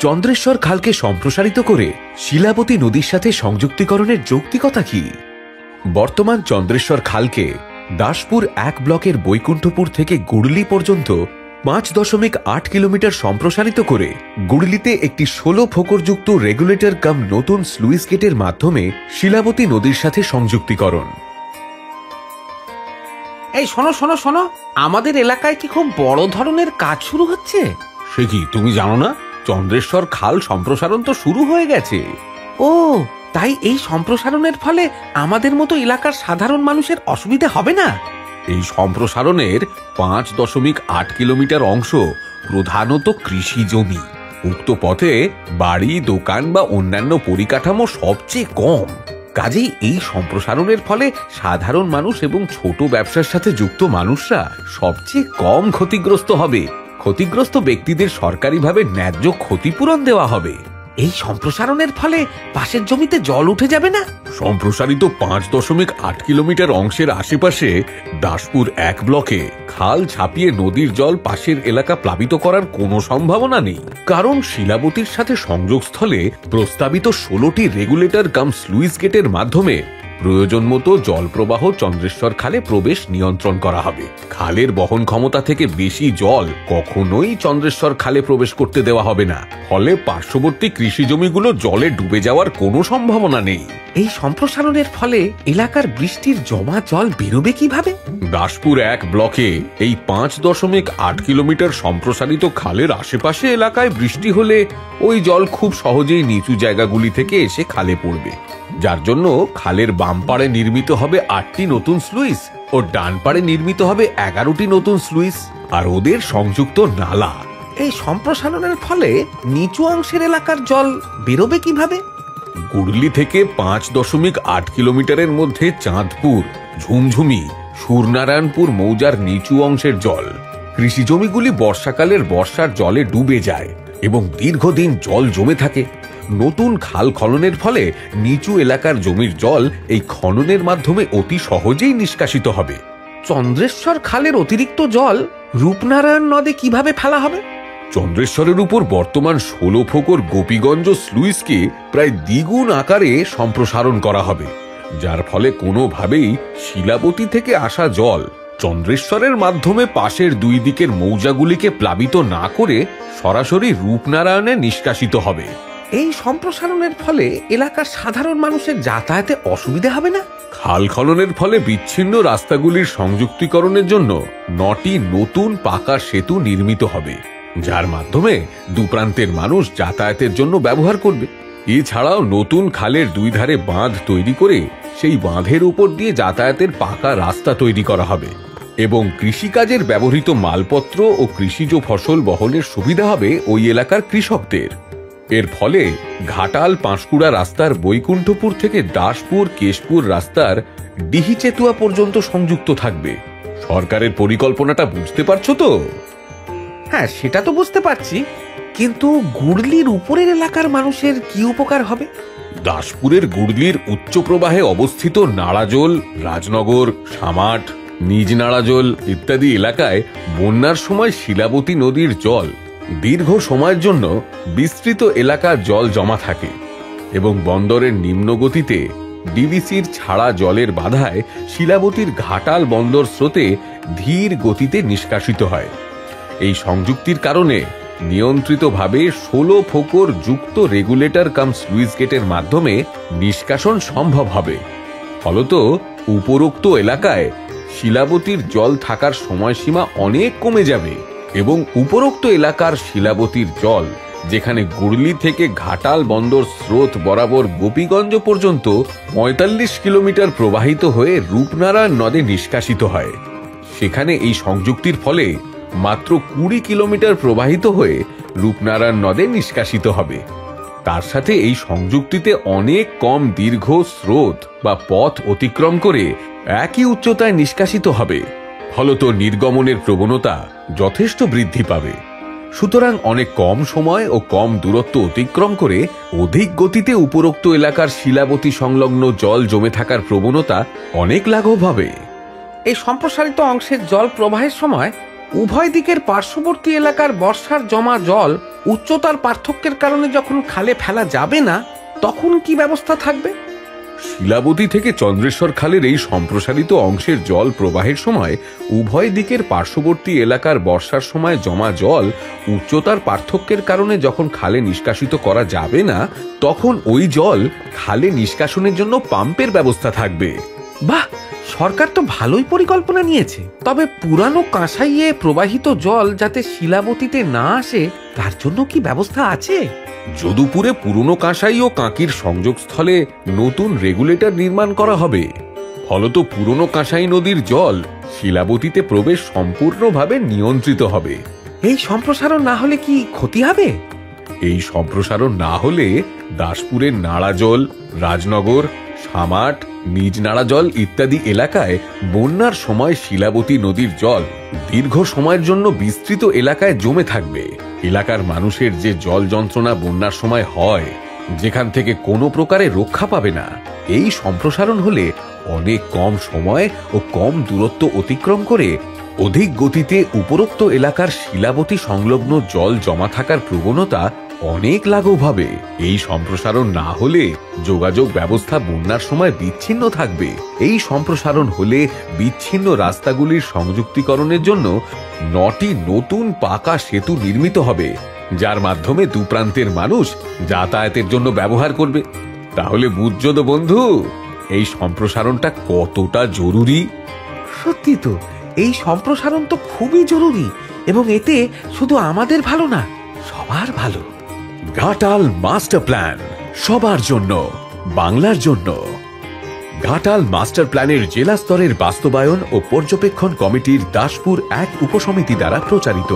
চন্দ্রেশ্বর খালকে সম্প্রসারিত করে শিলাবতী নদীর সাথে সংযুক্তিকরণের যৌক্তিকতা কি? বর্তমান চন্দ্রেশ্বর খালকে দাসপুর 1 ব্লকের বৈকুণ্ঠপুর থেকে গুড়লি পর্যন্ত 5.8 কিলোমিটার সম্প্রসারিত করে গুড়লিতে একটি 16 ফোকরযুক্ত রেগুলেটর কাম নতুন স্লুইস গেটের মাধ্যমে শিলাবতী নদীর সাথে সংযুক্তিকরণ। এই শোনো শোনো শোনো, আমাদের এলাকায় কি খুব বড় ধরনের কাজ শুরু হচ্ছে? সে কি, তুমি জানো না? চন্দ্রেশ্বর খাল সম্প্রসারণ তো শুরু হয়ে গেছে। ও, তাই এই সম্প্রসারণের ফলে আমাদের মতো এলাকার সাধারণ মানুষের অসুবিধা হবে না? এই সম্প্রসারণের 5.8 কিলোমিটার অংশ প্রধানত কৃষি জমি। উক্ত পথে বাড়ি, দোকান বা অন্যান্য পরিকাঠামো সবচেয়ে কম। কাজেই এই সম্প্রসারণের ফলে সাধারণ মানুষ এবং ছোট ব্যবসার সাথে যুক্ত মানুষরা সবচেয়ে কম ক্ষতিগ্রস্ত হবে। ক্ষতিগ্রস্ত ব্যক্তিদের সরকারিভাবে ন্যায্য ক্ষতিপূরণ দেওয়া হবে। এই সম্প্রসারণের ফলে পাশের জমিতে জল উঠে যাবে না? সম্প্রসারিত 5.8 কিলোমিটার অংশের আশেপাশে দাসপুর 1 ব্লকে খাল ছাপিয়ে নদীর জল পাশের এলাকা প্লাবিত করার কোনো সম্ভাবনা নেই, কারণ শিলাবতীর সাথে সংযোগস্থলে প্রস্তাবিত 16টি রেগুলেটর কাম স্লুইস গেটের মাধ্যমে প্রয়োজন মতো জল প্রবাহ চন্দ্রেশ্বর খালে প্রবেশ নিয়ন্ত্রণ করা হবে। খালের বহন ক্ষমতা থেকে বেশি জল কখনোই চন্দ্রেশ্বর খালে প্রবেশ করতে দেওয়া হবে না। ফলে পার্শ্ববর্তী কৃষি জমিগুলো জলে ডুবে যাওয়ার কোনো সম্ভাবনা নেই। এই সম্প্রসারণের ফলে এলাকার বৃষ্টির জমা জল বেরোবে কিভাবে? দাসপুর 1 ব্লকে এই 5.8 কিলোমিটার সম্প্রসারিত খালের আশেপাশে এলাকায় বৃষ্টি হলে ওই জল খুব সহজেই নিচু জায়গাগুলি থেকে এসে খালে পড়বে, যার জন্য খালের বাম পাড়ে নির্মিত হবে 8টি নতুন স্লুইস ও ডান পাড়ে নির্মিত হবে 11টি নতুন স্লুইস আর ওদের সংযুক্ত নালা। এই সম্প্রসারণের ফলে নিচু অংশের এলাকার জল বেরোবে কিভাবে? গুড়লি থেকে 5.8 কিলোমিটারের মধ্যে চাঁদপুর, ঝুমঝুমি, সুরনারায়ণপুর মৌজার নিচু অংশের জল কৃষি জমিগুলি বর্ষাকালের বর্ষার জলে ডুবে যায় এবং দীর্ঘদিন জল জমে থাকে। নতুন খাল খননের ফলে নিচু এলাকার জমির জল এই খননের মাধ্যমে অতি সহজেই নিষ্কাশিত হবে। চন্দ্রেশ্বর খালের অতিরিক্ত জল রূপনারায়ণ নদে কিভাবে ফেলা হবে? চন্দ্রেশ্বরের উপর বর্তমান 16 ফোকর গোপীগঞ্জ স্লুইসকে প্রায় দ্বিগুণ আকারে সম্প্রসারণ করা হবে, যার ফলে কোনোভাবেই শিলাবতী থেকে আসা জল চন্দ্রেশ্বরের মাধ্যমে পাশের দুই দিকের মৌজাগুলিকে প্লাবিত না করে সরাসরি রূপনারায়ণে নিষ্কাশিত হবে। এই সম্প্রসারণের ফলে এলাকার সাধারণ মানুষের যাতায়াতে অসুবিধা হবে না? খাল খননের ফলে বিচ্ছিন্ন রাস্তাগুলির সংযুক্তিকরণের জন্য 9টি নতুন পাকা সেতু নির্মিত হবে, যার মাধ্যমে দুপ্রান্তের মানুষ যাতায়াতের জন্য ব্যবহার করবে। এছাড়াও নতুন খালের দুই ধারে বাঁধ তৈরি করে সেই বাঁধের উপর দিয়ে যাতায়াতের পাকা রাস্তা তৈরি করা হবে এবং কৃষিকাজের ব্যবহৃত মালপত্র ও কৃষিজ ফসল বহনের সুবিধা হবে ওই এলাকার কৃষকদের। এর ফলে ঘাটাল পাঁশকুড়া রাস্তার বৈকুণ্ঠপুর থেকে দাসপুর কেশপুর রাস্তার ডিহিচেতুয়া পর্যন্ত সংযুক্ত থাকবে। সরকারের পরিকল্পনাটা বুঝতে পারছো তো? হ্যাঁ, সেটা তো বুঝতে পারছি, কিন্তু গুড়লির উপরের এলাকার মানুষের কি উপকার হবে? দাসপুরের গুড়লির উচ্চ প্রবাহে অবস্থিত নাড়াজোল, রাজনগর, সামাট, নিজ নাড়াজোল ইত্যাদি এলাকায় বন্যার সময় শিলাবতী নদীর জল দীর্ঘ সময়ের জন্য বিস্তৃত এলাকার জল জমা থাকে এবং বন্দরের নিম্ন গতিতে ডিভিসির ছাড়া জলের বাধায় শিলাবতীর ঘাটাল বন্দর স্রোতে ধীর গতিতে নিষ্কাশিত হয়। এই সংযুক্তির কারণে নিয়ন্ত্রিতভাবে 16 ফোকর যুক্ত রেগুলেটর কাম স্লুইস গেটের মাধ্যমে নিষ্কাশন সম্ভব হবে। ফলত উপরোক্ত এলাকায় শিলাবতীর জল থাকার সময়সীমা অনেক কমে যাবে এবং উপরোক্ত এলাকার শিলাবতীর জল, যেখানে গুড়লি থেকে ঘাটাল বন্দর স্রোত বরাবর গোপীগঞ্জ পর্যন্ত 45 কিলোমিটার প্রবাহিত হয়ে রূপনারায়ণ নদে নিষ্কাশিত হয়, সেখানে এই সংযুক্তির ফলে মাত্র 20 কিলোমিটার প্রবাহিত হয়ে রূপনারায়ণ নদে নিষ্কাশিত হবে। তার সাথে এই সংযুক্তিতে অনেক কম দীর্ঘ স্রোত বা পথ অতিক্রম করে একই উচ্চতায় নিষ্কাশিত হবে। ফলত নির্গমনের প্রবণতা যথেষ্ট বৃদ্ধি পাবে। সুতরাং অনেক কম সময় ও কম দূরত্ব অতিক্রম করে অধিক গতিতে উপরোক্ত এলাকার শিলাবতী সংলগ্ন জল জমে থাকার প্রবণতা অনেক লাঘব হবে। এই সম্প্রসারিত অংশের জল প্রবাহের সময় উভয় দিকের পার্শ্ববর্তী এলাকার বর্ষার জমা জল উচ্চতার পার্থক্যের কারণে যখন খালে ফেলা যাবে না তখন কি ব্যবস্থা থাকবে? শিলাবতী থেকে চন্দ্রেশ্বর খালের এই সম্প্রসারিত অংশের জল প্রবাহের সময় উভয় দিকের পার্শ্ববর্তী এলাকার বর্ষার সময় জমা জল উচ্চতার পার্থক্যের কারণে যখন খালে নিষ্কাশিত করা যাবে না তখন ওই জল খালে নিষ্কাশনের জন্য পাম্পের ব্যবস্থা থাকবে। বাহ, সরকার তো ভালোই পরিকল্পনা নিয়েছে। তবে পুরানো কাঁসাইয়ে প্রবাহিত জল যাতে শিলাবতীতে না আসে তার জন্য কি ব্যবস্থা আছে? যদুপুরে পুরনো কাঁসাই ও কাঁকির সংযোগস্থলে নতুন রেগুলেটর নির্মাণ করা হবে। ফলত পুরনো কাঁসাই নদীর জল শিলাবতীতে প্রবেশ সম্পূর্ণভাবে নিয়ন্ত্রিত হবে। এই সম্প্রসারণ না হলে কি ক্ষতি হবে? এই সম্প্রসারণ না হলে দাসপুরের নাড়াজল, রাজনগর, সামাট, নিজ নাড়াজল ইত্যাদি এলাকায় বন্যার সময় শিলাবতী নদীর জল দীর্ঘ সময়ের জন্য বিস্তৃত এলাকায় জমে থাকবে। এলাকার মানুষের যে জল যন্ত্রণা বন্যার সময় হয়, যেখান থেকে কোনো প্রকারে রক্ষা পাবে না, এই সম্প্রসারণ হলে অনেক কম সময় ও কম দূরত্ব অতিক্রম করে অধিক গতিতে উপরোক্ত এলাকার শিলাবতী সংলগ্ন জল জমা থাকার প্রবণতা অনেক লাঘব হবে। এই সম্প্রসারণ না হলে যোগাযোগ ব্যবস্থা বন্যার সময় বিচ্ছিন্ন থাকবে। এই সম্প্রসারণ হলে বিচ্ছিন্ন রাস্তাগুলির সংযুক্তিকরণের জন্য 9টি নতুন পাকা সেতু নির্মিত হবে, যার মাধ্যমে দুপ্রান্তের মানুষ যাতায়াতের জন্য ব্যবহার করবে। তাহলে বুঝছো তো বন্ধু, এই সম্প্রসারণটা কতটা জরুরি? সত্যি তো, এই সম্প্রসারণ তো খুবই জরুরি এবং এতে শুধু আমাদের ভালো না, সবার ভালো। ঘাটাল মাস্টার প্ল্যান, সবার জন্য, বাংলার জন্য। ঘাটাল মাস্টার প্ল্যানের জেলা স্তরের বাস্তবায়ন ও পর্যবেক্ষণ কমিটির দাসপুর 1 উপসমিতি দ্বারা প্রচারিত।